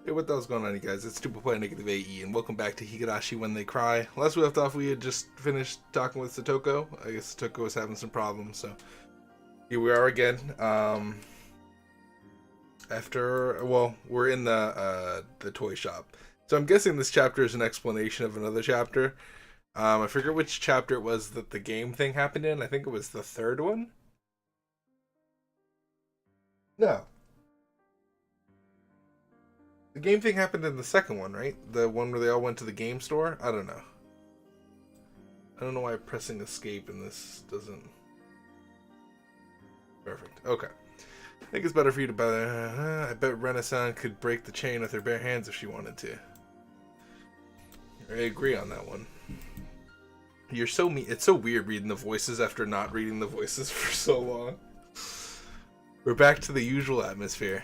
Hey, what the hell's going on, you guys? It's Stupid Play NegativeAE, and welcome back to Higurashi When They Cry. Last we left off, we had just finished talking with Satoko. I guess Satoko was having some problems, so here we are again. We're in the toy shop, so I'm guessing this chapter is an explanation of another chapter. I forget which chapter it was that the game thing happened in. I think it was the third one. No, the game thing happened in the second one, right? The one where they all went to the game store. I don't know. I don't know why pressing escape in this doesn't. Perfect. Okay. I think it's better for you to bet. I bet Renaissance could break the chain with her bare hands if she wanted to. I agree on that one. You're so mean. It's so weird reading the voices after not reading the voices for so long. We're back to the usual atmosphere.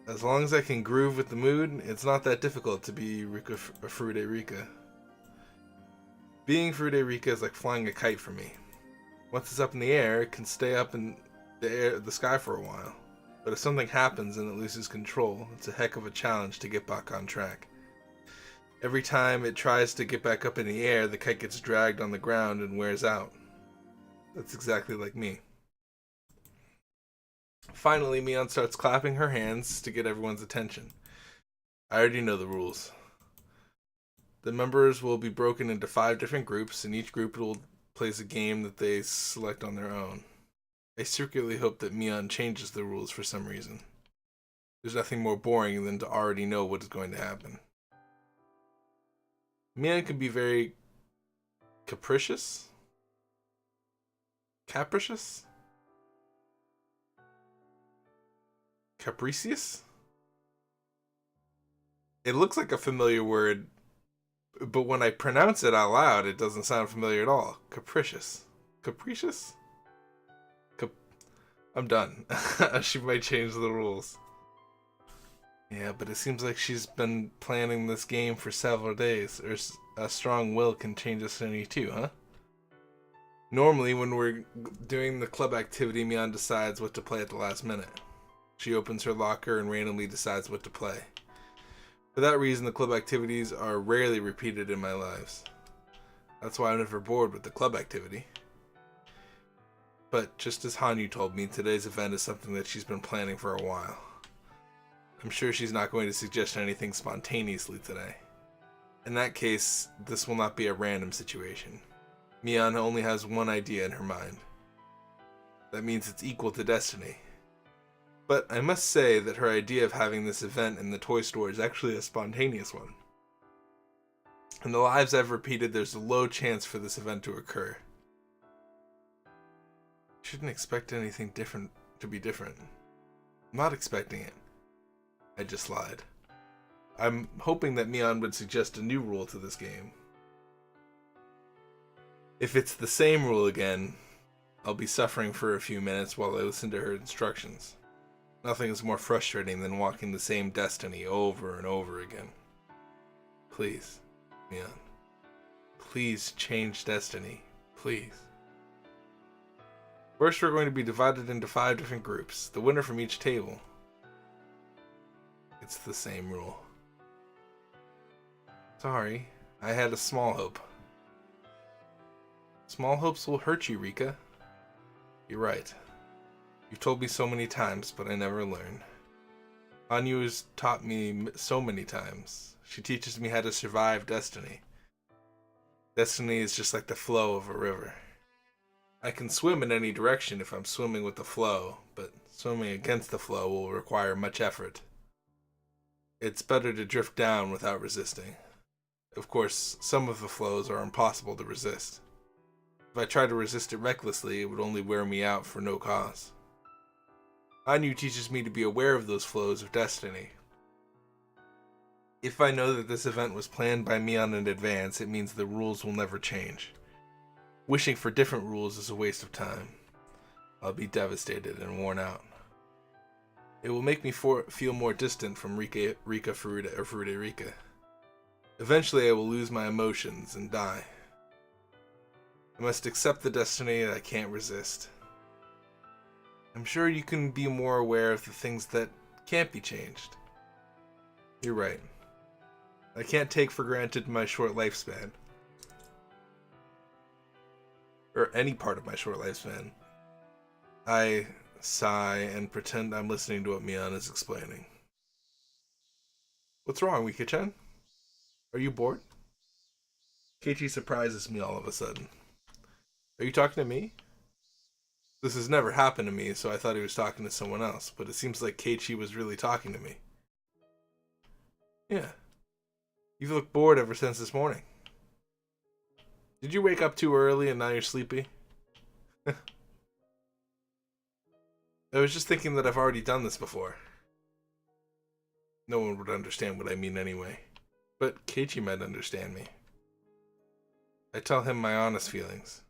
As long as I can groove with the mood, it's not that difficult to be Frude Rika. Being Frude Rika is like flying a kite for me. Once it's up in the air, it can stay up in the sky for a while. But if something happens and it loses control, it's a heck of a challenge to get back on track. Every time it tries to get back up in the air, the kite gets dragged on the ground and wears out. That's exactly like me. Finally, Mion starts clapping her hands to get everyone's attention. I already know the rules. The members will be broken into 5 different groups, and each group will play a game that they select on their own. I secretly hope that Mion changes the rules for some reason. There's nothing more boring than to already know what is going to happen. Mion can be very capricious? Capricious? Capricious? It looks like a familiar word, but when I pronounce it out loud, it doesn't sound familiar at all. Capricious. Capricious? I'm done. She might change the rules. Yeah, but it seems like she's been planning this game for several days. Or a strong will can change us any too, huh? Normally, when we're doing the club activity, Mion decides what to play at the last minute. She opens her locker and randomly decides what to play. For that reason, the club activities are rarely repeated in my lives. That's why I'm never bored with the club activity. But just as Hanyu told me, today's event is something that she's been planning for a while. I'm sure she's not going to suggest anything spontaneously today. In that case, this will not be a random situation. Mion only has one idea in her mind. That means it's equal to destiny. But I must say that her idea of having this event in the toy store is actually a spontaneous one. In the lives I've repeated, there's a low chance for this event to occur. Shouldn't expect anything different to be different. I'm not expecting it. I just lied. I'm hoping that Mion would suggest a new rule to this game. If it's the same rule again, I'll be suffering for a few minutes while I listen to her instructions. Nothing is more frustrating than walking the same destiny over and over again. Please, Mion. Please change destiny. Please. First, we're going to be divided into 5 different groups, the winner from each table. It's the same rule. Sorry, I had a small hope. Small hopes will hurt you, Rika. You're right. You've told me so many times, but I never learn. Hanyu has taught me so many times. She teaches me how to survive destiny. Destiny is just like the flow of a river. I can swim in any direction if I'm swimming with the flow, but swimming against the flow will require much effort. It's better to drift down without resisting. Of course, some of the flows are impossible to resist. If I try to resist it recklessly, it would only wear me out for no cause. Hanyu teaches me to be aware of those flows of destiny. If I know that this event was planned by Mion in advance, it means the rules will never change. Wishing for different rules is a waste of time. I'll be devastated and worn out. It will make me feel more distant from Rika Frude Rika. Eventually I will lose my emotions and die. I must accept the destiny that I can't resist. I'm sure you can be more aware of the things that can't be changed. You're right. I can't take for granted my short lifespan. Or any part of my short lifespan. I sigh and pretend I'm listening to what Mian is explaining. What's wrong, Wika-chan? Are you bored? Keichii surprises me all of a sudden. Are you talking to me? This has never happened to me, so I thought he was talking to someone else, but it seems like Keichii was really talking to me. Yeah. You've looked bored ever since this morning. Did you wake up too early and now you're sleepy? I was just thinking that I've already done this before. No one would understand what I mean anyway. But Keichii might understand me. I tell him my honest feelings.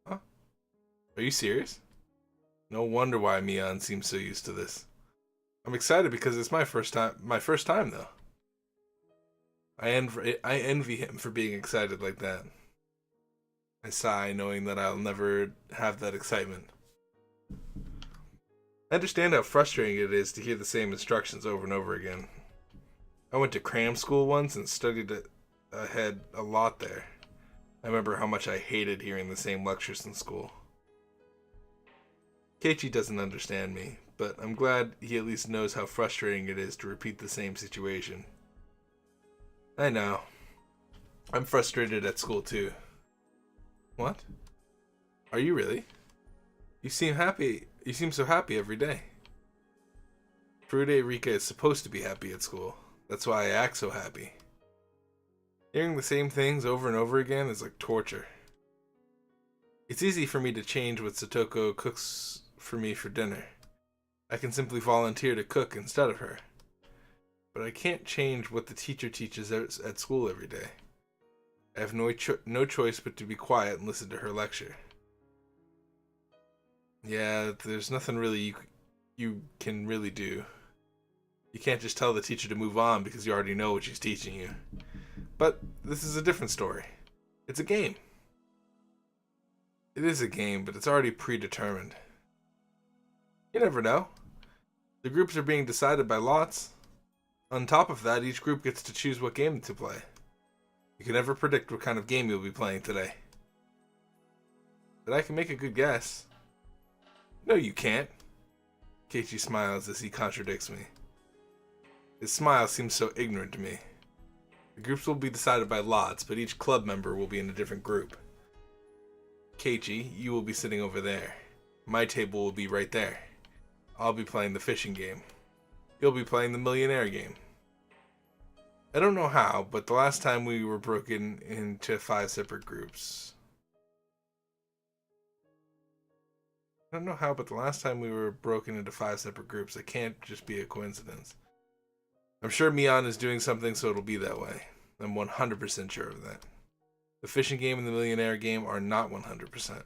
Huh? Are you serious? No wonder why Mian seems so used to this. I'm excited because it's my first time though. I envy him for being excited like that. I sigh, knowing that I'll never have that excitement. I understand how frustrating it is to hear the same instructions over and over again. I went to cram school once and studied ahead a lot there. I remember how much I hated hearing the same lectures in school. Keichii doesn't understand me, but I'm glad he at least knows how frustrating it is to repeat the same situation. I know. I'm frustrated at school too. What? Are you really? You seem happy. You seem so happy every day. Furude Rika is supposed to be happy at school. That's why I act so happy. Hearing the same things over and over again is like torture. It's easy for me to change what Satoko cooks for me for dinner. I can simply volunteer to cook instead of her. But I can't change what the teacher teaches at school every day. I have no choice but to be quiet and listen to her lecture. Yeah, there's nothing really you can really do. You can't just tell the teacher to move on because you already know what she's teaching you. But this is a different story. It's a game. It is a game, but it's already predetermined. You never know. The groups are being decided by lots. On top of that, each group gets to choose what game to play. You can never predict what kind of game you'll be playing today. But I can make a good guess. No, you can't. Keichii smiles as he contradicts me. His smile seems so ignorant to me. The groups will be decided by lots, but each club member will be in a different group. Keichii, you will be sitting over there. My table will be right there. I'll be playing the fishing game. You'll be playing the millionaire game. I don't know how, but the last time we were broken into 5 separate groups. It can't just be a coincidence. I'm sure Mian is doing something so it'll be that way. I'm 100% sure of that. The fishing game and the millionaire game are not 100%.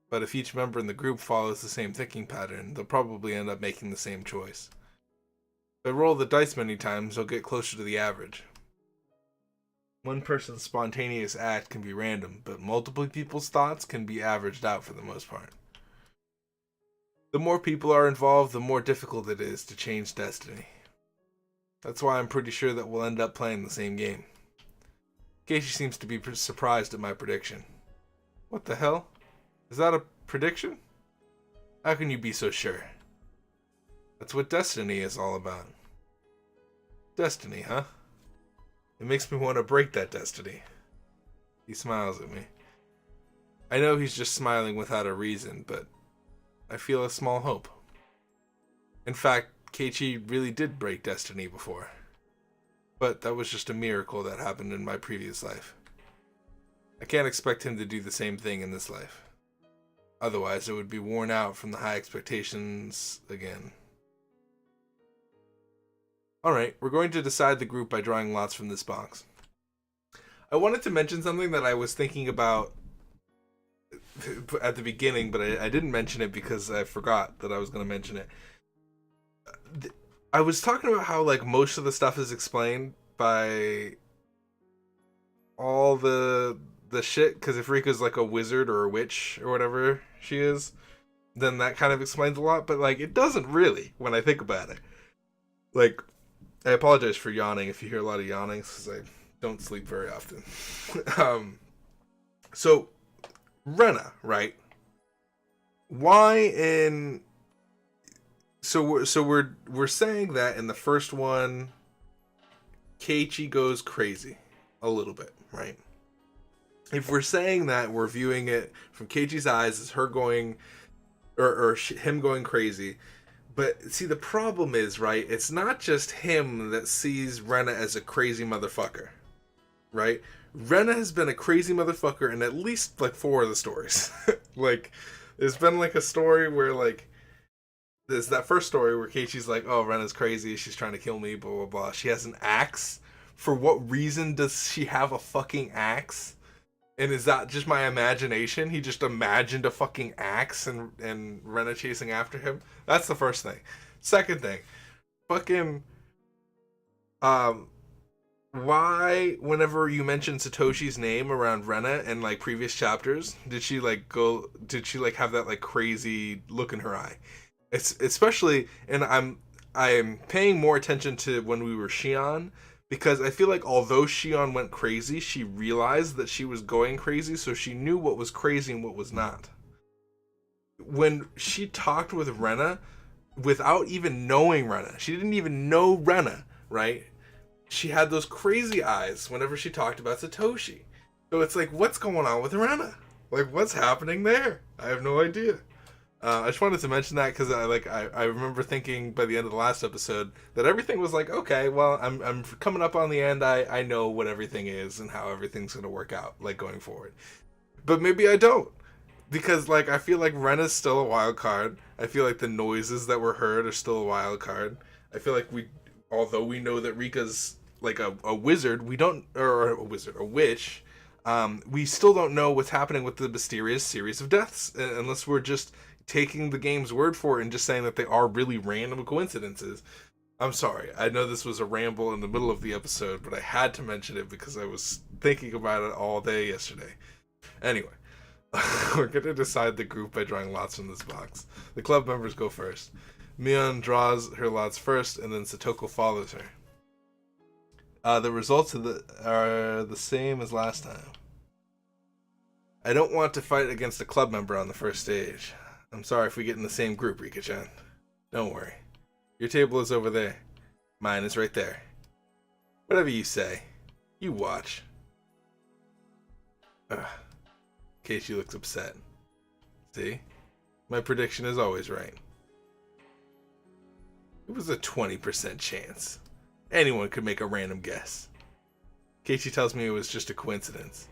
But if each member in the group follows the same thinking pattern, they'll probably end up making the same choice. If I roll the dice many times, I'll get closer to the average. One person's spontaneous act can be random, but multiple people's thoughts can be averaged out for the most part. The more people are involved, the more difficult it is to change destiny. That's why I'm pretty sure that we'll end up playing the same game. Keichii seems to be surprised at my prediction. What the hell? Is that a prediction? How can you be so sure? That's what destiny is all about. Destiny, huh? It makes me want to break that destiny. He smiles at me. I know he's just smiling without a reason, but I feel a small hope. In fact, Keichii really did break destiny before. But that was just a miracle that happened in my previous life. I can't expect him to do the same thing in this life. Otherwise, it would be worn out from the high expectations again. Alright, we're going to decide the group by drawing lots from this box. I wanted to mention something that I was thinking about at the beginning, but I didn't mention it because I forgot that I was going to mention it. I was talking about how like most of the stuff is explained by all the shit, because if Rika's like a wizard or a witch or whatever she is, then that kind of explains a lot, but like it doesn't really when I think about it. Like I apologize for yawning if you hear a lot of yawnings, because I don't sleep very often. So, Rena, right? Why in... So we're saying that in the first one, Keichii goes crazy a little bit, right? If we're saying that, we're viewing it from Keiichi's eyes as her going, or him going crazy. But see, the problem is, right, it's not just him that sees Rena as a crazy motherfucker, right? Rena has been a crazy motherfucker in at least, like, 4 of the stories. Like, there's been, like, a story where, like, there's that first story where Keiichi's like, oh, Rena's crazy, she's trying to kill me, blah, blah, blah. She has an axe. For what reason does she have a fucking axe? And is that just my imagination? He just imagined a fucking axe and Rena chasing after him? That's the first thing. Second thing, fucking, why, whenever you mention Satoshi's name around Rena in, like, previous chapters, did she, like, have that, like, crazy look in her eye? It's especially, and I'm paying more attention to when we were Shion, because I feel like although Shion went crazy, she realized that she was going crazy, so she knew what was crazy and what was not. When she talked with Rena, without even knowing Rena, she didn't even know Rena, right? She had those crazy eyes whenever she talked about Satoshi. So it's like, what's going on with Rena? Like, what's happening there? I have no idea. I just wanted to mention that because I remember thinking by the end of the last episode that everything was like, okay, well, I'm coming up on the end. I know what everything is and how everything's gonna work out, like, going forward. But maybe I don't, because, like, I feel like Rena's still a wild card. I feel like the noises that were heard are still a wild card. I feel like although we know that Rika's like a wizard, we don't, or a witch. We still don't know what's happening with the mysterious series of deaths, unless we're just taking the game's word for it and just saying that they are really random coincidences. I'm sorry. I know this was a ramble in the middle of the episode, but I had to mention it because I was thinking about it all day yesterday. Anyway, we're going to decide the group by drawing lots from this box. The club members go first. Mion draws her lots first, and then Satoko follows her. The results are the same as last time. I don't want to fight against a club member on the first stage. I'm sorry if we get in the same group, Rika-chan. Don't worry. Your table is over there. Mine is right there. Whatever you say. You watch. Keichii looks upset. See? My prediction is always right. It was a 20% chance. Anyone could make a random guess. Keichii tells me it was just a coincidence.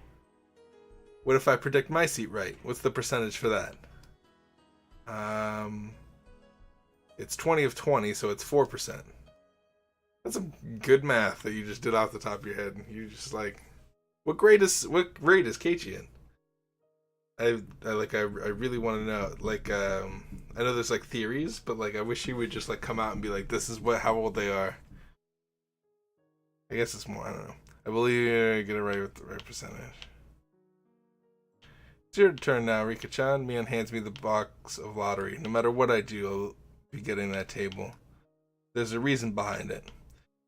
What if I predict my seat right? What's the percentage for that? It's 20 of 20, so it's 4%. That's some good math that you just did off the top of your head. You just like, what grade is Keichii in? I really want to know. Like, I know there's like theories, but like I wish he would just like come out and be like, this is how old they are. I guess it's more. I don't know. I believe you get it right with the right percentage. It's your turn now, Rika-chan. Mion hands me the box of lottery. No matter what I do, I'll be getting that table. There's a reason behind it.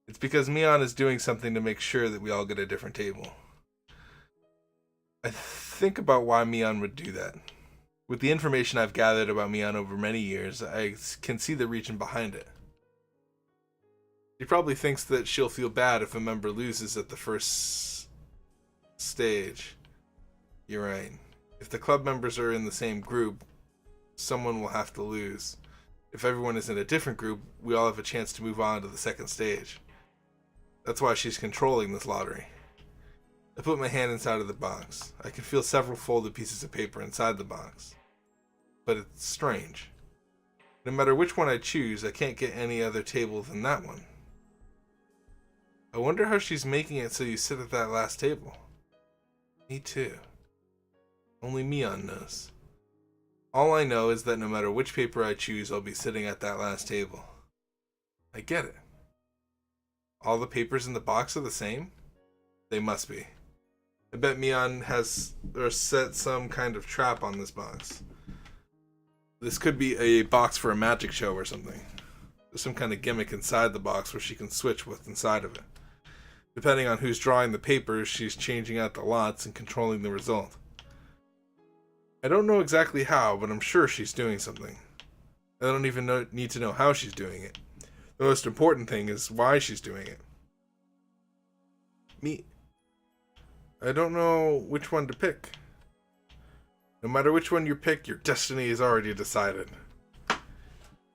It's because Mion is doing something to make sure that we all get a different table. I think about why Mion would do that. With the information I've gathered about Mion over many years, I can see the reason behind it. She probably thinks that she'll feel bad if a member loses at the first stage. You're right. If the club members are in the same group, someone will have to lose. If everyone is in a different group, we all have a chance to move on to the second stage. That's why she's controlling this lottery. I put my hand inside of the box. I can feel several folded pieces of paper inside the box. But it's strange. No matter which one I choose, I can't get any other table than that one. I wonder how she's making it so you sit at that last table. Me too. Only Mion knows. All I know is that no matter which paper I choose, I'll be sitting at that last table. I get it. All the papers in the box are the same? They must be. I bet Mion has set some kind of trap on this box. This could be a box for a magic show or something. There's some kind of gimmick inside the box where she can switch what's inside of it. Depending on who's drawing the papers, she's changing out the lots and controlling the result. I don't know exactly how, but I'm sure she's doing something. I don't even need to know how she's doing it. The most important thing is why she's doing it. Me. I don't know which one to pick. No matter which one you pick, your destiny is already decided.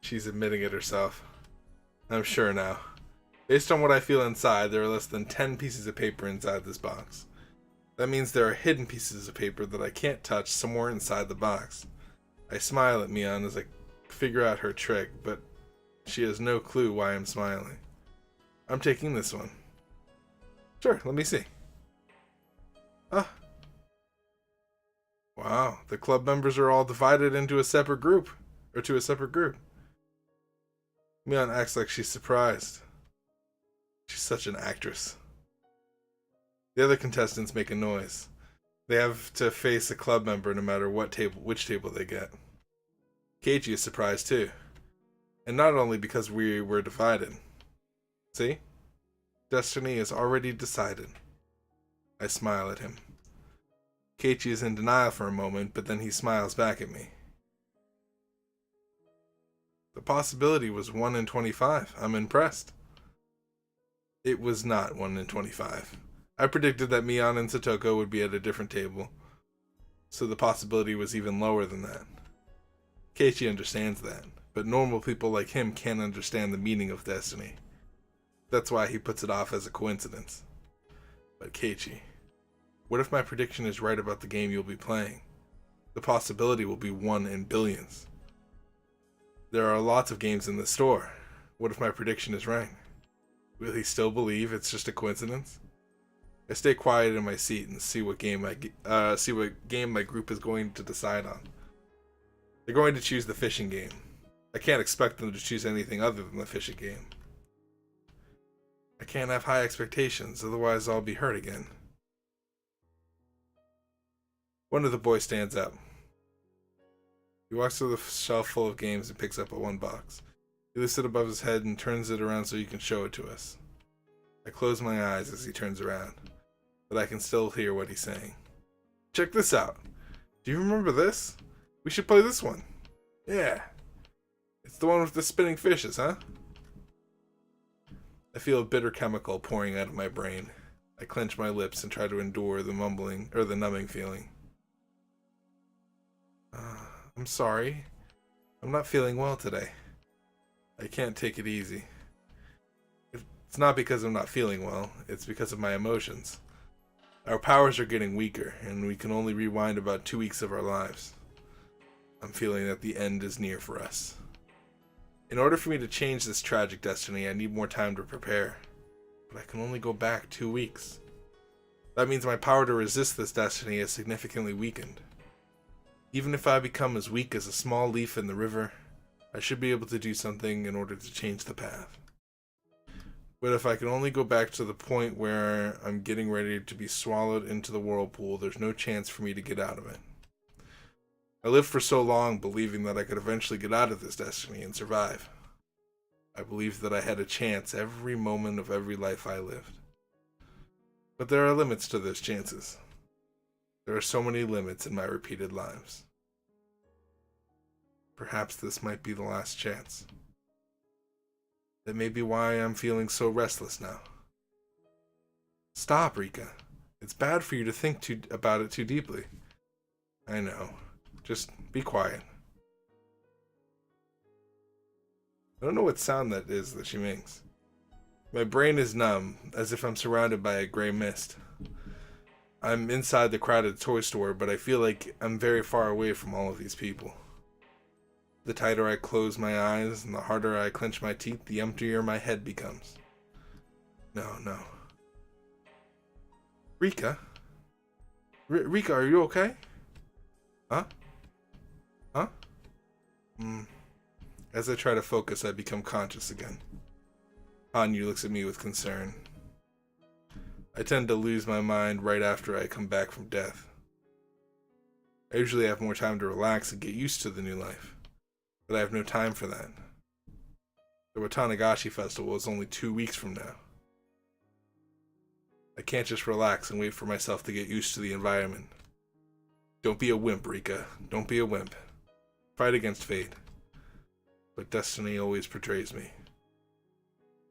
She's admitting it herself. I'm sure now. Based on what I feel inside, there are less than 10 pieces of paper inside this box. That means there are hidden pieces of paper that I can't touch somewhere inside the box. I smile at Mion as I figure out her trick, but she has no clue why I'm smiling. I'm taking this one. Sure, let me see. Ah. Wow, the club members are all divided into a separate group. Or to a separate group. Mion acts like she's surprised. She's such an actress. The other contestants make a noise. They have to face a club member no matter which table they get. Keichii is surprised too. And not only because we were divided. See? Destiny is already decided. I smile at him. Keichii is in denial for a moment, but then he smiles back at me. The possibility was 1 in 25. I'm impressed. It was not 1 in 25. I predicted that Mion and Satoko would be at a different table, so the possibility was even lower than that. Keichii understands that, but normal people like him can't understand the meaning of destiny. That's why he puts it off as a coincidence. But Keichii, what if my prediction is right about the game you'll be playing? The possibility will be 1 in billions. There are lots of games in the store. What if my prediction is right? Will he still believe it's just a coincidence? I stay quiet in my seat and see what game my group is going to decide on. They're going to choose the fishing game. I can't expect them to choose anything other than the fishing game. I can't have high expectations, otherwise I'll be hurt again. One of the boys stands up. He walks to the shelf full of games and picks up one box. He lifts it above his head and turns it around so he can show it to us. I close my eyes as he turns around, but I can still hear what he's saying. Check this out. Do you remember this? We should play this one. Yeah. It's the one with the spinning fishes, huh? I feel a bitter chemical pouring out of my brain. I clench my lips and try to endure the mumbling, or the numbing feeling. I'm sorry. I'm not feeling well today. I can't take it easy. It's not because I'm not feeling well, it's because of my emotions. Our powers are getting weaker, and we can only rewind about 2 weeks of our lives. I'm feeling that the end is near for us. In order for me to change this tragic destiny, I need more time to prepare. But I can only go back 2 weeks. That means my power to resist this destiny is significantly weakened. Even if I become as weak as a small leaf in the river, I should be able to do something in order to change the path. But if I can only go back to the point where I'm getting ready to be swallowed into the whirlpool, there's no chance for me to get out of it. I lived for so long believing that I could eventually get out of this destiny and survive. I believed that I had a chance every moment of every life I lived. But there are limits to those chances. There are so many limits in my repeated lives. Perhaps this might be the last chance. That may be why I'm feeling so restless now. Stop, Rika. It's bad for you to think about it too deeply. I know. Just be quiet. I don't know what sound that is that she makes. My brain is numb, as if I'm surrounded by a gray mist. I'm inside the crowded toy store, but I feel like I'm very far away from all of these people. The tighter I close my eyes and the harder I clench my teeth, the emptier my head becomes. No. Rika? Rika, are you okay? Huh? As I try to focus, I become conscious again. Hanyu looks at me with concern. I tend to lose my mind right after I come back from death. I usually have more time to relax and get used to the new life, but I have no time for that. The Watanagashi festival is only 2 weeks from now. I can't just relax and wait for myself to get used to the environment. Don't be a wimp, Rika. Don't be a wimp. Fight against fate. But destiny always betrays me.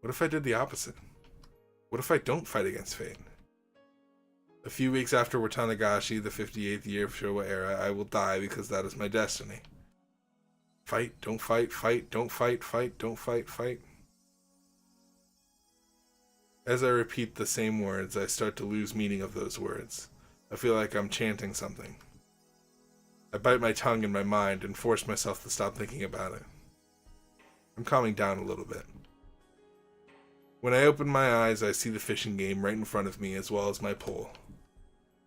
What if I did the opposite? What if I don't fight against fate? A few weeks after Watanagashi, the 58th year of Showa era, I will die because that is my destiny. Fight, don't fight, fight, don't fight, fight, don't fight, fight. As I repeat the same words, I start to lose meaning of those words. I feel like I'm chanting something. I bite my tongue in my mind and force myself to stop thinking about it. I'm calming down a little bit. When I open my eyes, I see the fishing game right in front of me as well as my pole.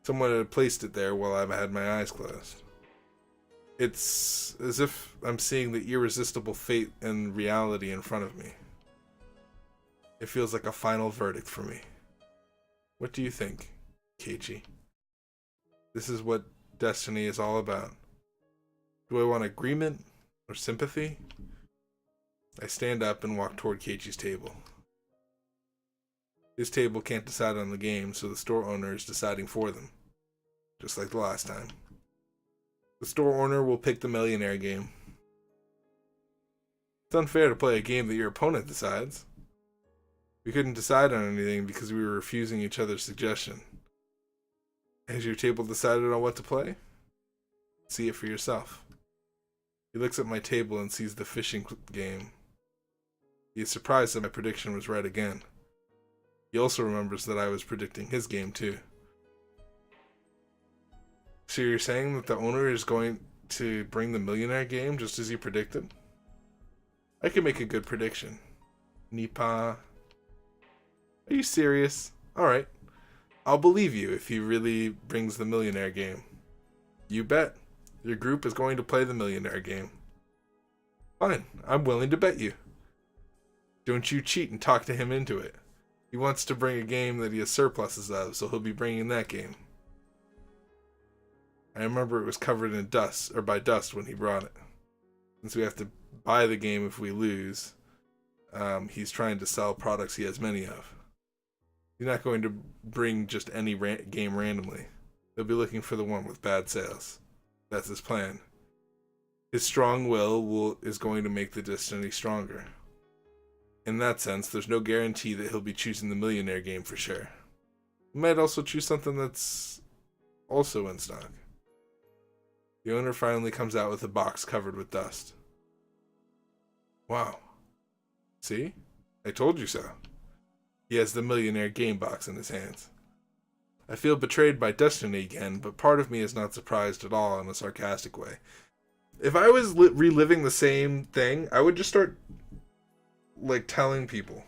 Someone had placed it there while I had my eyes closed. It's as if I'm seeing the irresistible fate and reality in front of me. It feels like a final verdict for me. What do you think, Keichii? This is what destiny is all about. Do I want agreement or sympathy? I stand up and walk toward Keiichi's table. His table can't decide on the game, so the store owner is deciding for them. Just like the last time. The store owner will pick the millionaire game. It's unfair to play a game that your opponent decides. We couldn't decide on anything because we were refusing each other's suggestion. Has your table decided on what to play? See it for yourself. He looks at my table and sees the fishing game. He is surprised that my prediction was right again. He also remembers that I was predicting his game too. So you're saying that the owner is going to bring the millionaire game just as you predicted? I can make a good prediction. Nipa. Are you serious? Alright. I'll believe you if he really brings the millionaire game. You bet. Your group is going to play the millionaire game. Fine. I'm willing to bet you. Don't you cheat and talk to him into it. He wants to bring a game that he has surpluses of, so he'll be bringing that game. I remember it was covered in dust, or by dust when he brought it. Since we have to buy the game if we lose, he's trying to sell products he has many of. He's not going to bring just any game randomly. He'll be looking for the one with bad sales. That's his plan. His strong will is going to make the destiny stronger. In that sense, there's no guarantee that he'll be choosing the millionaire game for sure. He might also choose something that's also in stock. The owner finally comes out with a box covered with dust. Wow. See? I told you so. He has the millionaire game box in his hands. I feel betrayed by destiny again, but part of me is not surprised at all in a sarcastic way. If I was reliving the same thing, I would just start, telling people.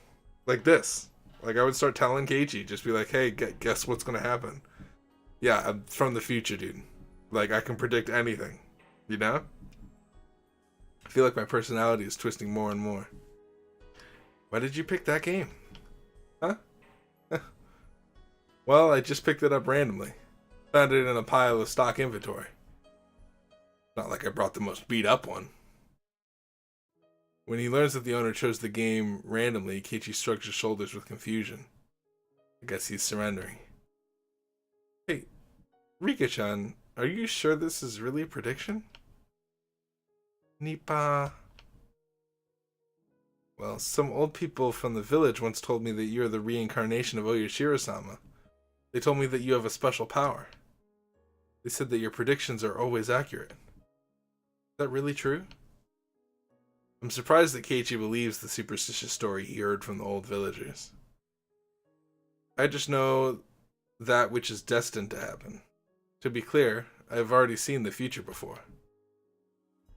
Like this. I would start telling Keichii, just be like, hey, guess what's going to happen? Yeah, I'm from the future, dude. I can predict anything. You know? I feel like my personality is twisting more and more. Why did you pick that game? Huh? Well, I just picked it up randomly. Found it in a pile of stock inventory. Not like I brought the most beat up one. When he learns that the owner chose the game randomly, Keichii shrugs his shoulders with confusion. I guess he's surrendering. Hey, Rika-chan, are you sure this is really a prediction? Nipa. Well, some old people from the village once told me that you are the reincarnation of Oyashiro-sama. They told me that you have a special power. They said that your predictions are always accurate. Is that really true? I'm surprised that Keichii believes the superstitious story he heard from the old villagers. I just know that which is destined to happen. To be clear, I have already seen the future before.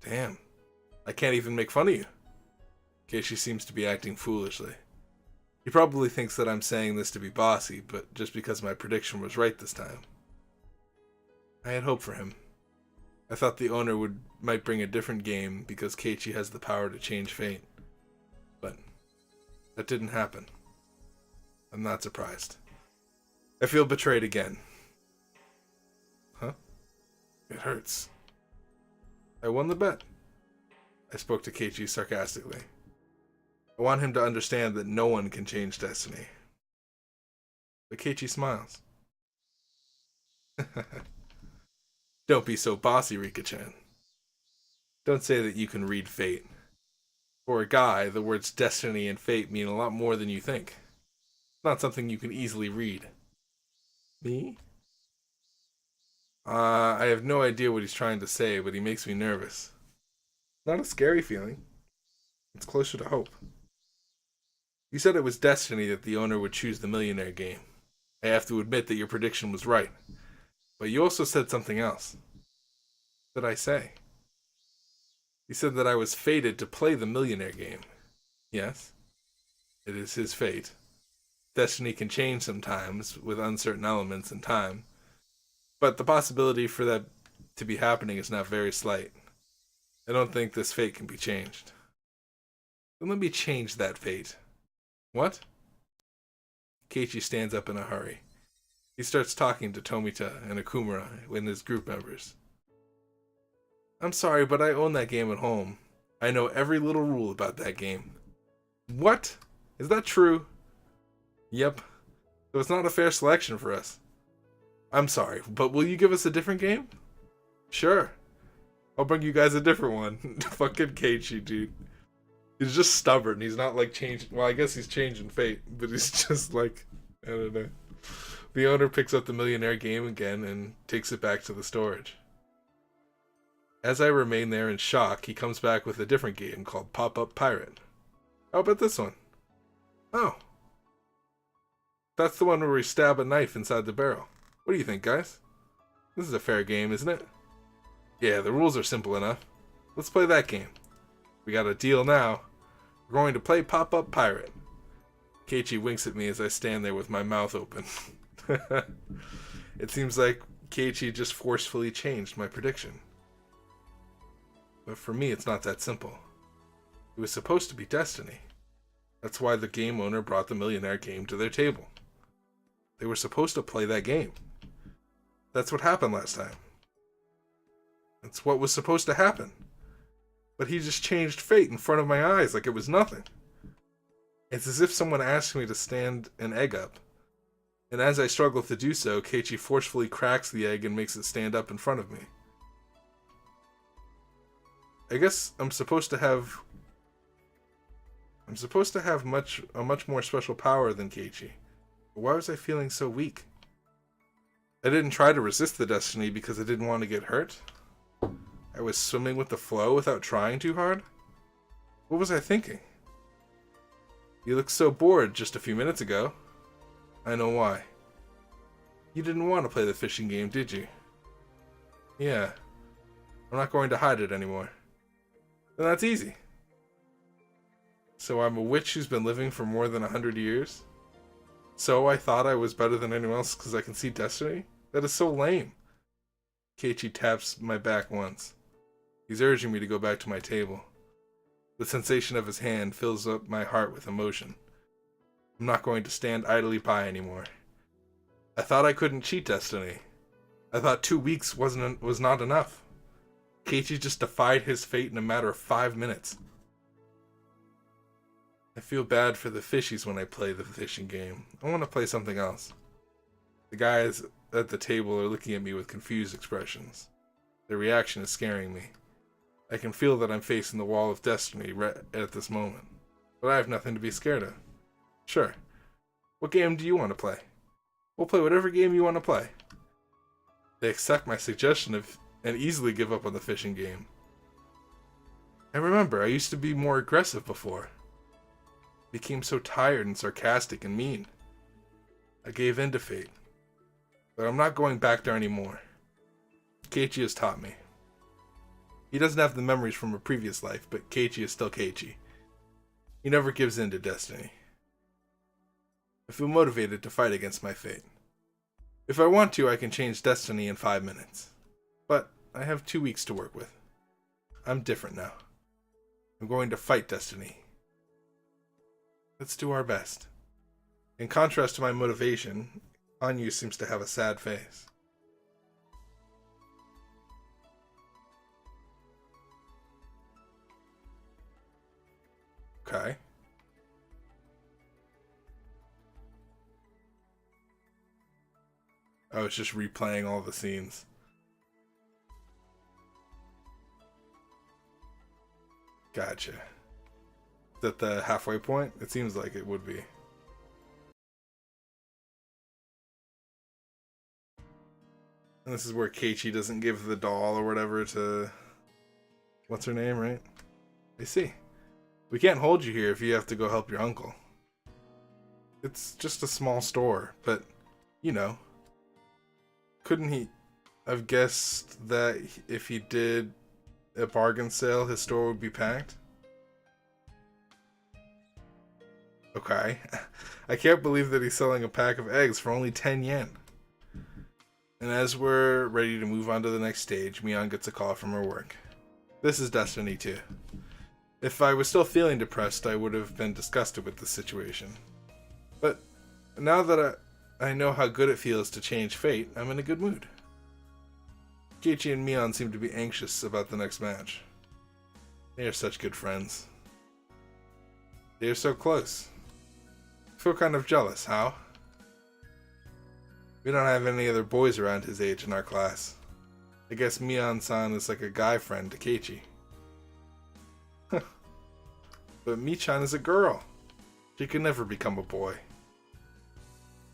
Damn, I can't even make fun of you. Keichii seems to be acting foolishly. He probably thinks that I'm saying this to be bossy, but just because my prediction was right this time. I had hope for him. I thought the owner might bring a different game because Keichii has the power to change fate. But that didn't happen. I'm not surprised. I feel betrayed again. Huh? It hurts. I won the bet. I spoke to Keichii sarcastically. I want him to understand that no one can change destiny. But Keiichi smiles. Don't be so bossy, Rika-chan. Don't say that you can read fate. For a guy, the words destiny and fate mean a lot more than you think. It's not something you can easily read. Me? I have no idea what he's trying to say, but he makes me nervous. Not a scary feeling. It's closer to hope. You said it was destiny that the owner would choose the millionaire game. I have to admit that your prediction was right. But you also said something else. What did I say? You said that I was fated to play the millionaire game. Yes, it is his fate. Destiny can change sometimes with uncertain elements and time. But the possibility for that to be happening is not very slight. I don't think this fate can be changed. Then let me change that fate. What? Keiichi stands up in a hurry. He starts talking to Tomita and Okumura and his group members. I'm sorry, but I own that game at home. I know every little rule about that game. What? Is that true? Yep. So it's not a fair selection for us. I'm sorry, but will you give us a different game? Sure. I'll bring you guys a different one. Fucking Keiichi, dude. He's just stubborn. He's not like changing. Well, I guess he's changing fate, but he's just like, I don't know. The owner picks up the millionaire game again and takes it back to the storage. As I remain there in shock, he comes back with a different game called Pop-Up Pirate. How about this one? Oh. That's the one where we stab a knife inside the barrel. What do you think, guys? This is a fair game, isn't it? Yeah, the rules are simple enough. Let's play that game. We got a deal now. We're going to play Pop-Up Pirate. Keiichi winks at me as I stand there with my mouth open. It seems like Keiichi just forcefully changed my prediction. But for me, it's not that simple. It was supposed to be destiny. That's why the game owner brought the millionaire game to their table. They were supposed to play that game. That's what happened last time. That's what was supposed to happen. But he just changed fate in front of my eyes like it was nothing. It's as if someone asked me to stand an egg up. And as I struggle to do so, Keiichi forcefully cracks the egg and makes it stand up in front of me. I guess I'm supposed to have a much more special power than Keiichi. But why was I feeling so weak? I didn't try to resist the destiny because I didn't want to get hurt. I was swimming with the flow without trying too hard. What was I thinking? You looked so bored just a few minutes ago. I know why. You didn't want to play the fishing game, did you? Yeah. I'm not going to hide it anymore. Then that's easy. So I'm a witch who's been living for more than 100 years? So I thought I was better than anyone else because I can see destiny? That is so lame. Keiichi taps my back once. He's urging me to go back to my table. The sensation of his hand fills up my heart with emotion. I'm not going to stand idly by anymore. I thought I couldn't cheat destiny. I thought 2 weeks was not enough. Keiichi just defied his fate in a matter of 5 minutes. I feel bad for the fishies when I play the fishing game. I want to play something else. The guys at the table are looking at me with confused expressions. Their reaction is scaring me. I can feel that I'm facing the wall of destiny right at this moment. But I have nothing to be scared of. Sure. What game do you want to play? We'll play whatever game you want to play. They accept my suggestion and easily give up on the fishing game. I remember, I used to be more aggressive before. Became so tired and sarcastic and mean. I gave in to fate. But I'm not going back there anymore. Keiichi has taught me. He doesn't have the memories from a previous life, but Keiichi is still Keiichi. He never gives in to destiny. I feel motivated to fight against my fate. If I want to, I can change destiny in 5 minutes. But I have 2 weeks to work with. I'm different now. I'm going to fight destiny. Let's do our best. In contrast to my motivation, Anyu seems to have a sad face. Okay. Oh, it's just replaying all the scenes. Gotcha. Is that the halfway point? It seems like it would be. And this is where Keichii doesn't give the doll or whatever to... What's her name, right? I see. We can't hold you here if you have to go help your uncle. It's just a small store, but, you know. Couldn't he have guessed that if he did a bargain sale, his store would be packed? Okay. I can't believe that he's selling a pack of eggs for only 10 yen. And as we're ready to move on to the next stage, Mion gets a call from her work. This is destiny too. If I was still feeling depressed, I would have been disgusted with the situation. But now that I know how good it feels to change fate, I'm in a good mood. Keichii and Mion seem to be anxious about the next match. They are such good friends. They are so close. I feel kind of jealous, how? We don't have any other boys around his age in our class. I guess Mion-san is like a guy friend to Keichii. But Mi-chan is a girl. She can never become a boy.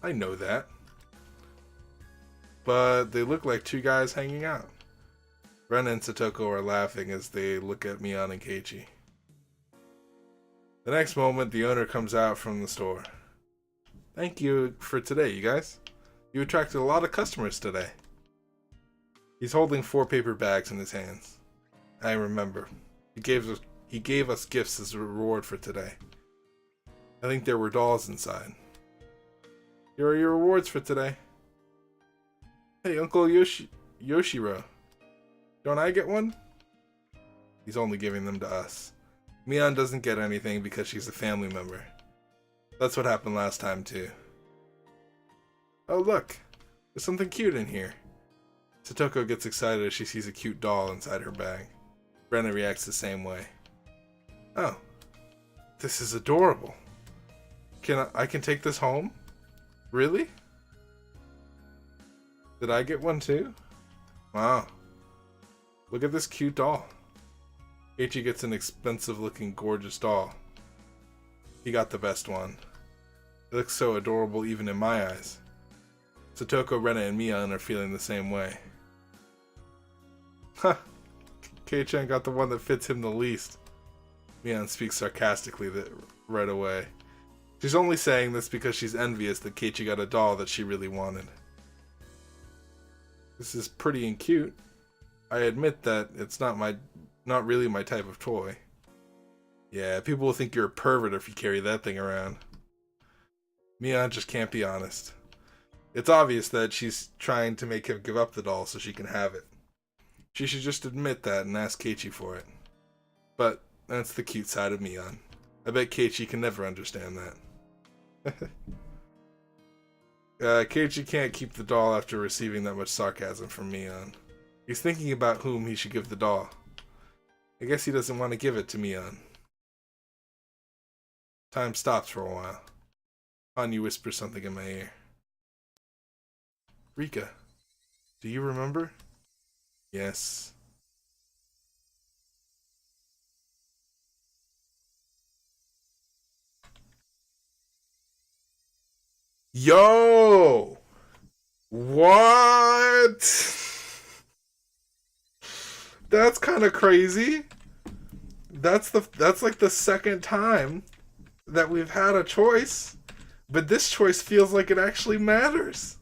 I know that. But they look like two guys hanging out. Ren and Satoko are laughing as they look at Mion and Keichii. The next moment, the owner comes out from the store. Thank you for today, you guys. You attracted a lot of customers today. He's holding 4 paper bags in his hands. I remember. He gave us gifts as a reward for today. I think there were dolls inside. Here are your rewards for today. Hey, Uncle Yoshiro. Don't I get one? He's only giving them to us. Mion doesn't get anything because she's a family member. That's what happened last time too. Oh look, there's something cute in here. Satoko gets excited as she sees a cute doll inside her bag. Brenna reacts the same way. Oh, this is adorable. I can take this home? Really? Did I get one too? Wow. Look at this cute doll. Keichii gets an expensive looking gorgeous doll. He got the best one. It looks so adorable even in my eyes. Satoko, Rena, and Mion are feeling the same way. Huh. Kei-chan got the one that fits him the least. Mion speaks sarcastically right away. She's only saying this because she's envious that Keichii got a doll that she really wanted. This is pretty and cute. I admit that it's not really my type of toy. Yeah, people will think you're a pervert if you carry that thing around. Mion just can't be honest. It's obvious that she's trying to make him give up the doll so she can have it. She should just admit that and ask Keichii for it. But that's the cute side of Mion. I bet Keichii can never understand that. Keichii can't keep the doll after receiving that much sarcasm from Mion. He's thinking about whom he should give the doll. I guess he doesn't want to give it to Mion. Time stops for a while. Hanyu whispers something in my ear. Rika, do you remember? Yes. Yo! What? That's kind of crazy. That's like the second time that we've had a choice, but this choice feels like it actually matters.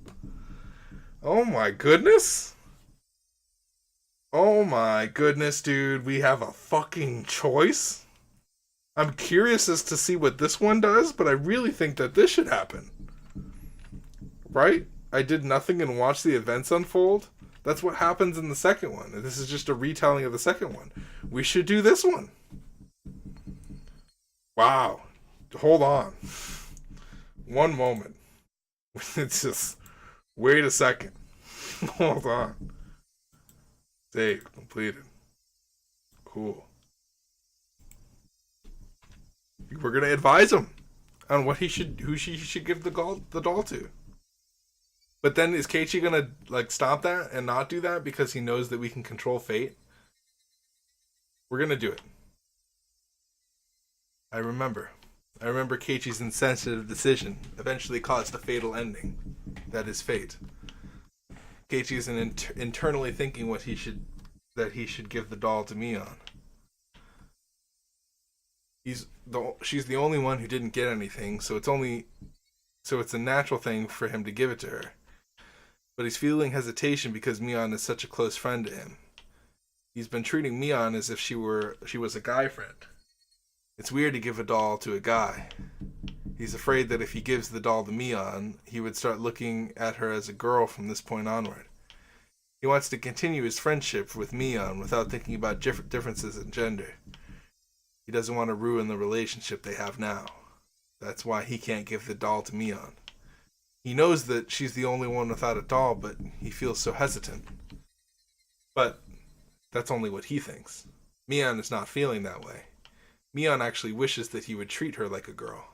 Oh my goodness. Oh my goodness, dude. We have a fucking choice. I'm curious as to see what this one does, but I really think that this should happen. Right? I did nothing and watched the events unfold. That's what happens in the second one. This is just a retelling of the second one. We should do this one. Wow. Hold on. One moment. It's just... Wait a second. Hold on. Save. Completed. Cool. We're gonna advise him on what who she should give the doll to. But then is Keichii gonna like stop that and not do that because he knows that we can control fate? We're gonna do it. I remember Keiichi's insensitive decision eventually caused the fatal ending. That is fate. Keiichi is internally thinking that he should give the doll to Mion. She's the only one who didn't get anything, so it's a natural thing for him to give it to her. But he's feeling hesitation because Mion is such a close friend to him. He's been treating Mion as if she was a guy friend. It's weird to give a doll to a guy. He's afraid that if he gives the doll to Mion, he would start looking at her as a girl from this point onward. He wants to continue his friendship with Mion without thinking about differences in gender. He doesn't want to ruin the relationship they have now. That's why he can't give the doll to Mion. He knows that she's the only one without a doll, but he feels so hesitant. But that's only what he thinks. Mion is not feeling that way. Mion actually wishes that he would treat her like a girl.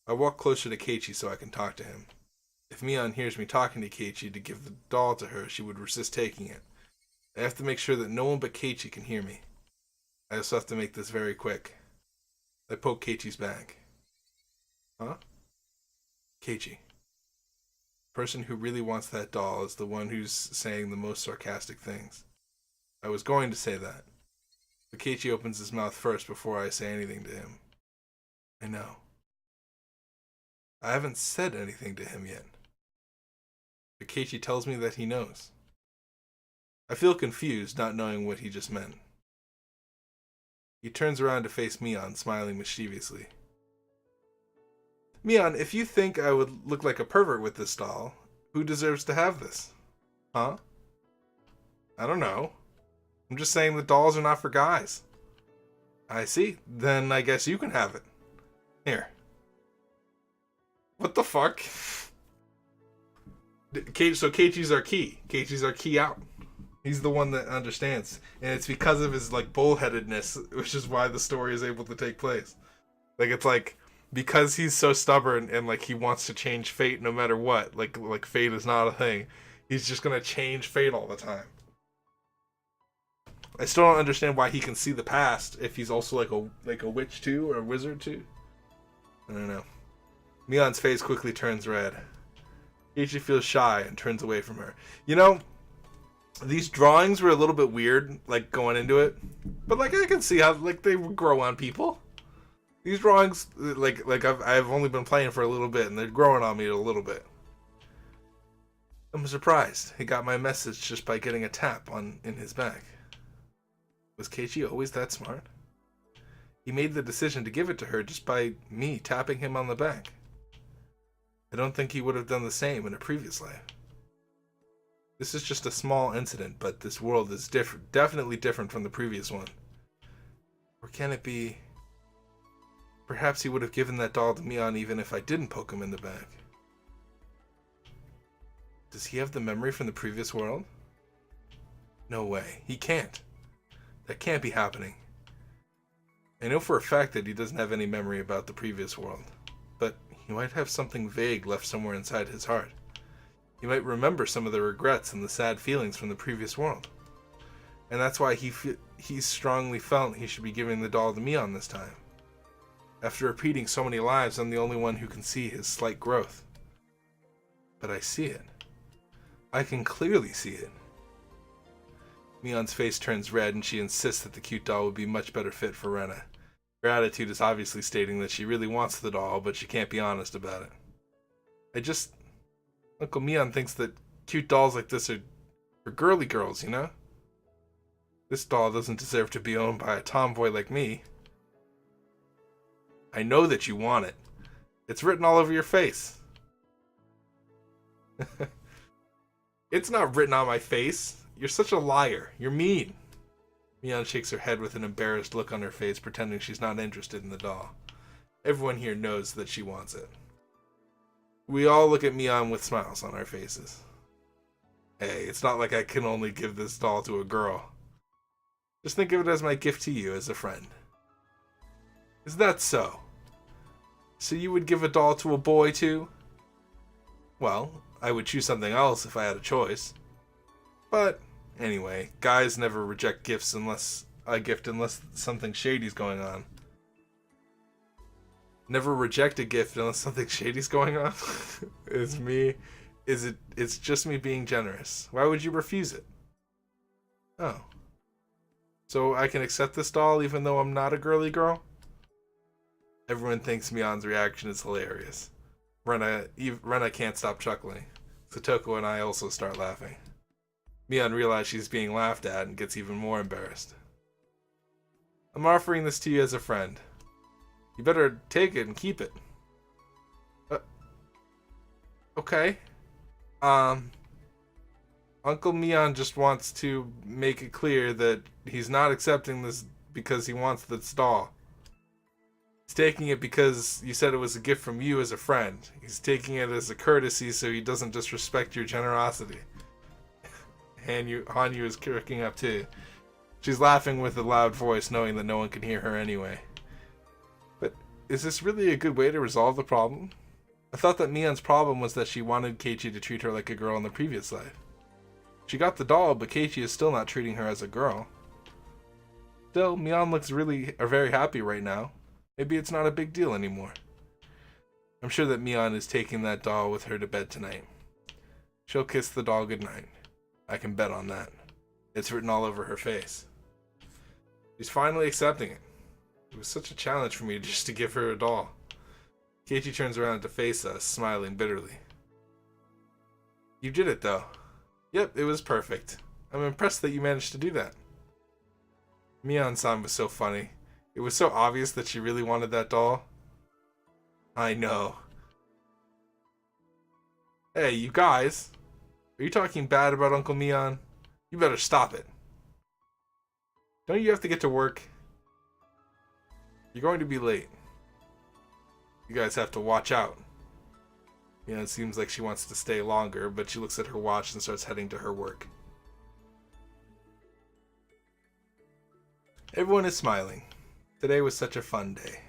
I walk closer to Keichii so I can talk to him. If Mion hears me talking to Keichii to give the doll to her, she would resist taking it. I have to make sure that no one but Keichii can hear me. I also have to make this very quick. I poke Keiichi's back. Huh? Keichii. The person who really wants that doll is the one who's saying the most sarcastic things. I was going to say that. But Keichii opens his mouth first before I say anything to him. I know. I haven't said anything to him yet. But Keichii tells me that he knows. I feel confused, not knowing what he just meant. He turns around to face Mion, smiling mischievously. Mion, if you think I would look like a pervert with this doll, who deserves to have this? Huh? I don't know. I'm just saying the dolls are not for guys. I see. Then I guess you can have it. Here. What the fuck? So Keiichi's our key. Keiichi's our key out. He's the one that understands. And it's because of his, like, bullheadedness, which is why the story is able to take place. Like, it's like, because he's so stubborn and, like, he wants to change fate no matter what. Like fate is not a thing. He's just gonna change fate all the time. I still don't understand why he can see the past if he's also like a witch too, or a wizard too. I don't know. Mion's face quickly turns red. Keichii feels shy and turns away from her. You know, these drawings were a little bit weird, like, going into it. But, like, I can see how, like, they would grow on people. These drawings, like I've only been playing for a little bit, and they're growing on me a little bit. I'm surprised he got my message just by getting a tap in his back. Was Keichii always that smart? He made the decision to give it to her just by me tapping him on the back. I don't think he would have done the same in a previous life. This is just a small incident, but this world is definitely different from the previous one. Or can it be... Perhaps he would have given that doll to Mion even if I didn't poke him in the back. Does he have the memory from the previous world? No way. He can't. That can't be happening. I know for a fact that he doesn't have any memory about the previous world, but he might have something vague left somewhere inside his heart. He might remember some of the regrets and the sad feelings from the previous world. And that's why he strongly felt he should be giving the doll to Mion this time. After repeating so many lives, I'm the only one who can see his slight growth. But I see it. I can clearly see it. Mion's face turns red and she insists that the cute doll would be much better fit for Rena. Her attitude is obviously stating that she really wants the doll, but she can't be honest about it. Uncle Mion thinks that cute dolls like this are for girly girls, you know? This doll doesn't deserve to be owned by a tomboy like me. I know that you want it. It's written all over your face. It's not written on my face. You're such a liar. You're mean. Mion shakes her head with an embarrassed look on her face, pretending she's not interested in the doll. Everyone here knows that she wants it. We all look at Mion with smiles on our faces. Hey, it's not like I can only give this doll to a girl. Just think of it as my gift to you as a friend. Is that so? So you would give a doll to a boy too? Well, I would choose something else if I had a choice. But, anyway, guys never reject a gift unless something shady's going on. Never reject a gift unless something shady's going on? It's just me being generous. Why would you refuse it? Oh. So I can accept this doll even though I'm not a girly girl? Everyone thinks Mion's reaction is hilarious. Rena can't stop chuckling. Satoko and I also start laughing. Mion realizes she's being laughed at and gets even more embarrassed. I'm offering this to you as a friend. You better take it and keep it. Okay. Uncle Mion just wants to make it clear that he's not accepting this because he wants this doll. He's taking it because you said it was a gift from you as a friend. He's taking it as a courtesy so he doesn't disrespect your generosity. Hanyu is cracking up too. She's laughing with a loud voice, knowing that no one can hear her anyway. But is this really a good way to resolve the problem? I thought that Mion's problem was that she wanted Keichii to treat her like a girl in the previous life. She got the doll, but Keichii is still not treating her as a girl. Still, Mion looks very happy right now. Maybe it's not a big deal anymore. I'm sure that Mion is taking that doll with her to bed tonight. She'll kiss the doll goodnight. I can bet on that. It's written all over her face. She's finally accepting it. It was such a challenge for me just to give her a doll. Keichii turns around to face us, smiling bitterly. You did it, though. Yep, it was perfect. I'm impressed that you managed to do that. Mion-san was so funny. It was so obvious that she really wanted that doll. I know. Hey, you guys. Are you talking bad about Uncle Mion? You better stop it. Don't you have to get to work? You're going to be late. You guys have to watch out. Yeah, it seems like she wants to stay longer, but she looks at her watch and starts heading to her work. Everyone is smiling. Today was such a fun day.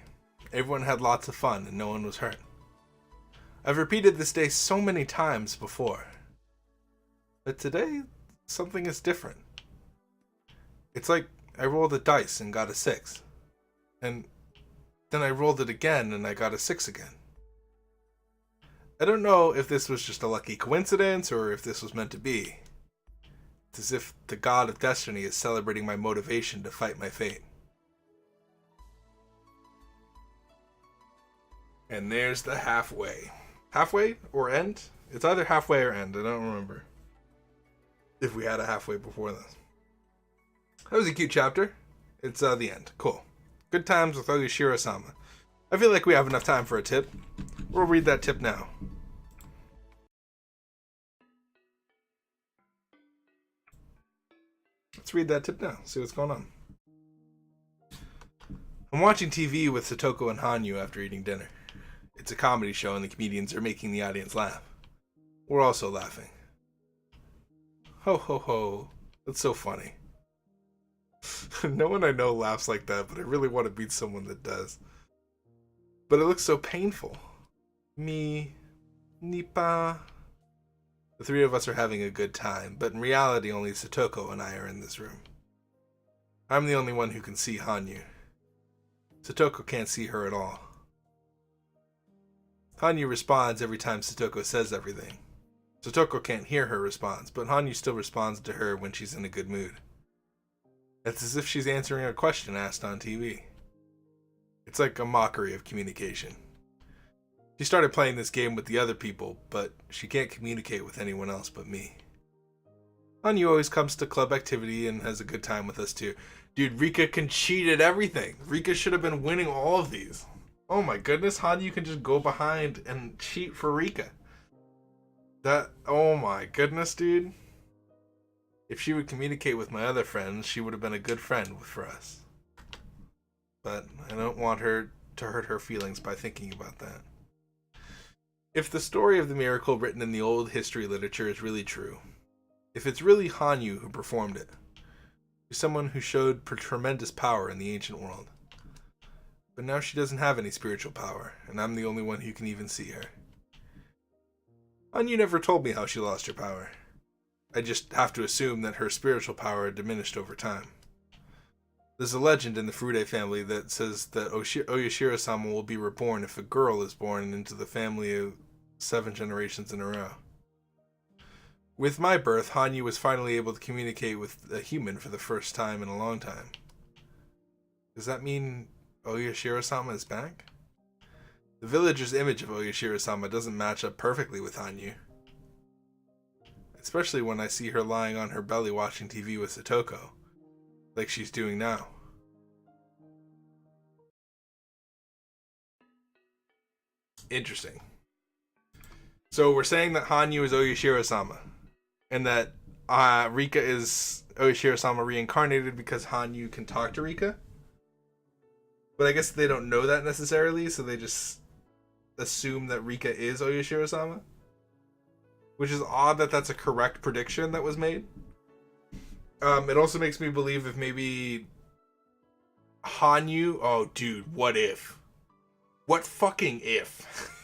Everyone had lots of fun and no one was hurt. I've repeated this day so many times before. But today, something is different. It's like I rolled a dice and got a 6. And then I rolled it again and I got a 6 again. I don't know if this was just a lucky coincidence or if this was meant to be. It's as if the god of destiny is celebrating my motivation to fight my fate. And there's the halfway. Halfway or end? It's either halfway or end. I don't remember if we had a halfway before this. That was a cute chapter. It's the end. Cool. Good times with Higurashi-sama. I feel like we have enough time for a tip. We'll read that tip now. Let's read that tip now. See what's going on. I'm watching TV with Satoko and Hanyu after eating dinner. It's a comedy show and the comedians are making the audience laugh. We're also laughing. Ho ho ho. That's so funny. No one I know laughs like that, but I really want to meet someone that does. But it looks so painful. Nipa. The three of us are having a good time, but in reality only Satoko and I are in this room. I'm the only one who can see Hanyu. Satoko can't see her at all. Hanyu responds every time Satoko says everything. Satoko can't hear her response, but Hanyu still responds to her when she's in a good mood. It's as if she's answering a question asked on TV. It's like a mockery of communication. She started playing this game with the other people, but she can't communicate with anyone else but me. Hanyu always comes to club activity and has a good time with us too. Dude, Rika can cheat at everything. Rika should have been winning all of these. Oh my goodness, Hanyu can just go behind and cheat for Rika. Oh my goodness, dude. If she would communicate with my other friends, she would have been a good friend for us. But I don't want her to hurt her feelings by thinking about that. If the story of the miracle written in the old history literature is really true, if it's really Hanyu who performed it, she's someone who showed tremendous power in the ancient world. But now she doesn't have any spiritual power, and I'm the only one who can even see her. Hanyu never told me how she lost her power. I just have to assume that her spiritual power diminished over time. There's a legend in the Furude family that says that Oyashiro-sama will be reborn if a girl is born into the family of 7 generations in a row. With my birth, Hanyu was finally able to communicate with a human for the first time in a long time. Does that mean Oyashiro-sama is back? The villager's image of Oyashiro-sama doesn't match up perfectly with Hanyu. Especially when I see her lying on her belly watching TV with Satoko, like she's doing now. Interesting. So we're saying that Hanyu is Oyashiro-sama, and that Rika is Oyashiro-sama reincarnated because Hanyu can talk to Rika? But I guess they don't know that necessarily, so they just assume that Rika is Oyashiro-sama? Which is odd that that's a correct prediction that was made. It also makes me believe if maybe Hanyu... Oh, dude, what if? What fucking if?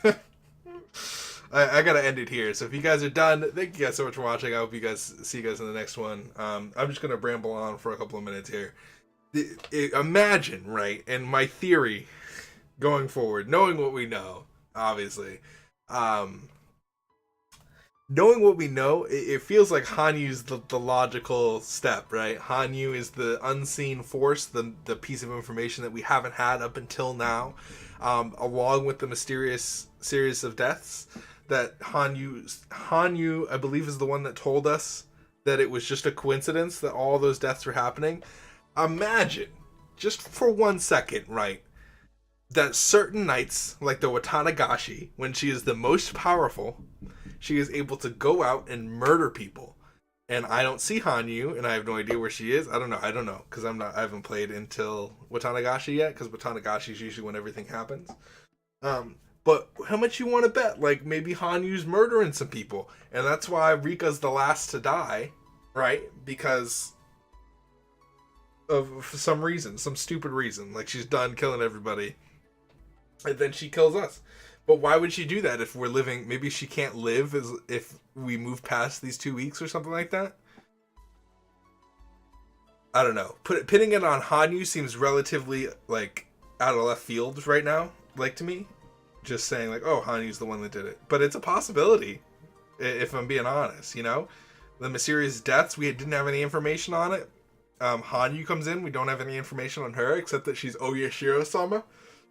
I gotta end it here. So if you guys are done, thank you guys so much for watching. I hope you guys see you guys in the next one. I'm just gonna ramble on for a couple of minutes here. Imagine, right, and my theory going forward, knowing what we know, obviously, knowing what we know, it feels like Hanyu's the logical step, right? Hanyu is the unseen force, the piece of information that we haven't had up until now, along with the mysterious series of deaths that Hanyu, I believe, is the one that told us that it was just a coincidence that all those deaths were happening. Imagine, just for 1 second, right, that certain nights, like the Watanagashi, when she is the most powerful, she is able to go out and murder people. And I don't see Hanyu, and I have no idea where she is. I don't know, because I haven't played until Watanagashi yet, because Watanagashi is usually when everything happens. But how much you want to bet? Like, maybe Hanyu's murdering some people, and that's why Rika's the last to die, right? Because for some reason, some stupid reason. Like, she's done killing everybody, and then she kills us. But why would she do that if we're living... Maybe she can't live if we move past these 2 weeks or something like that? I don't know. Pitting it on Hanyu seems relatively, like, out of left field right now, like, to me. Just saying, like, oh, Hanyu's the one that did it. But it's a possibility, if I'm being honest, you know? The mysterious deaths, we didn't have any information on it. Hanyu comes in, we don't have any information on her, except that she's Oyashiro-sama.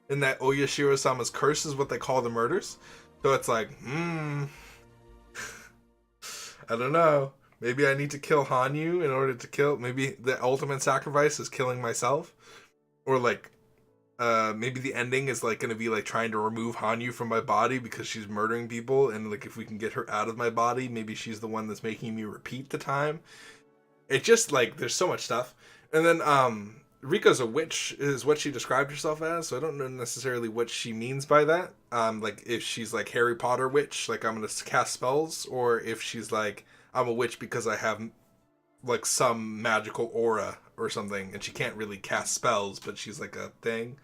And that Oyashiro-sama's curse is what they call the murders. So it's like, I don't know. Maybe I need to kill Hanyu in order to kill... Maybe the ultimate sacrifice is killing myself. Or, like, maybe the ending is, like, going to be, like, trying to remove Hanyu from my body because she's murdering people. And, like, if we can get her out of my body, maybe she's the one that's making me repeat the time. It just, like, there's so much stuff. And then, Rika's a witch is what she described herself as, so I don't know necessarily what she means by that. Like, if she's, like, Harry Potter witch, like, I'm going to cast spells, or if she's, like, I'm a witch because I have, like, some magical aura or something, and she can't really cast spells, but she's, like, a thing.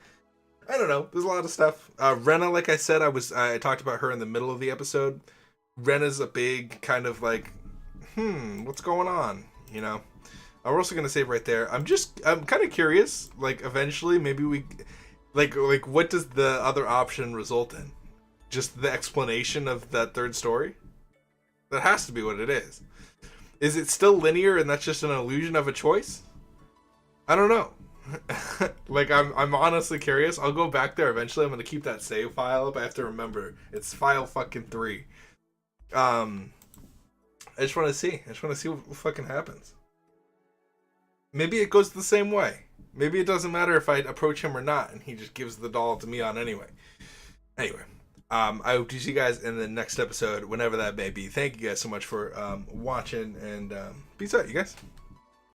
I don't know. There's a lot of stuff. Rena, like I said, I talked about her in the middle of the episode. Rena's a big kind of, like, what's going on, you know? We're also gonna save right there. I'm kind of curious. Like, eventually, maybe we, like, what does the other option result in? Just the explanation of that third story? That has to be what it is. Is it still linear and that's just an illusion of a choice? I don't know. Like, I'm honestly curious. I'll go back there eventually. I'm gonna keep that save file up. I have to remember it's file fucking 3. I just want to see. What fucking happens. Maybe it goes the same way. Maybe it doesn't matter if I approach him or not, and he just gives the doll to me on anyway. Anyway, I hope to see you guys in the next episode, whenever that may be. Thank you guys so much for watching, and peace out, you guys.